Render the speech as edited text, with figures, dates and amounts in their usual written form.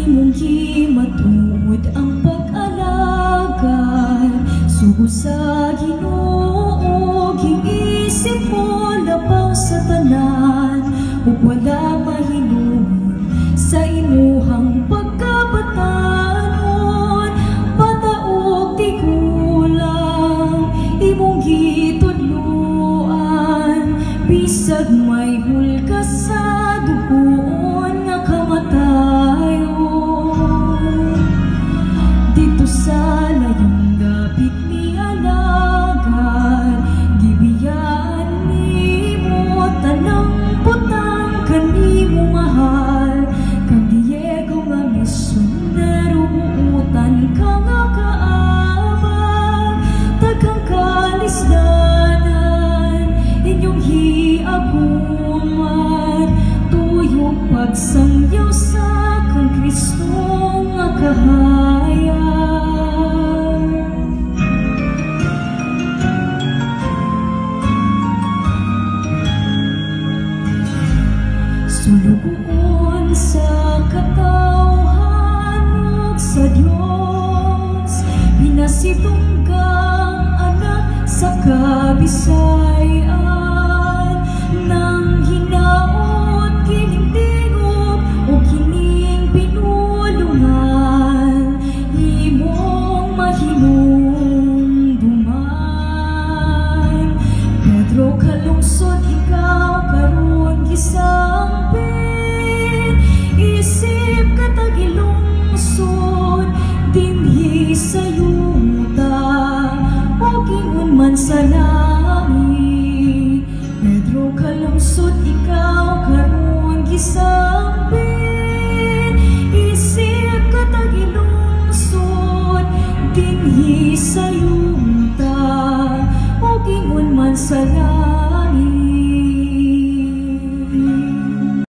imong gimatod ang pag-alagad, sugo sa Ginoo, giisip mo labaw sa tanan, ug wala mahinuon sa imuhang pagkabatanon. Pataog di kulang imong gitudloan, bisag may hulga sa dugoon nga kamatayon. Dito sa layong dapit ni alagad, gibiyaan nimo tanang butang kanimo mahal, kang Diego nga misyonero buutan ka nga kaabag, daghang kalisdanan inyong hiabuman, tuyong pagsangyaw sa kang Kristo nga kahayag. Sulugoon sa katawhan ug sa Dios, pinasitunggang anak sa kabisayan, nang hinaot kining tingog o kining pinulungan, imong mahinumduman. Pedro, kalungsod ikaw karon gisambit, isip katagilungsod dinhi sa yuta, o gingon man sa langit. Pedro, kalungsod ikaw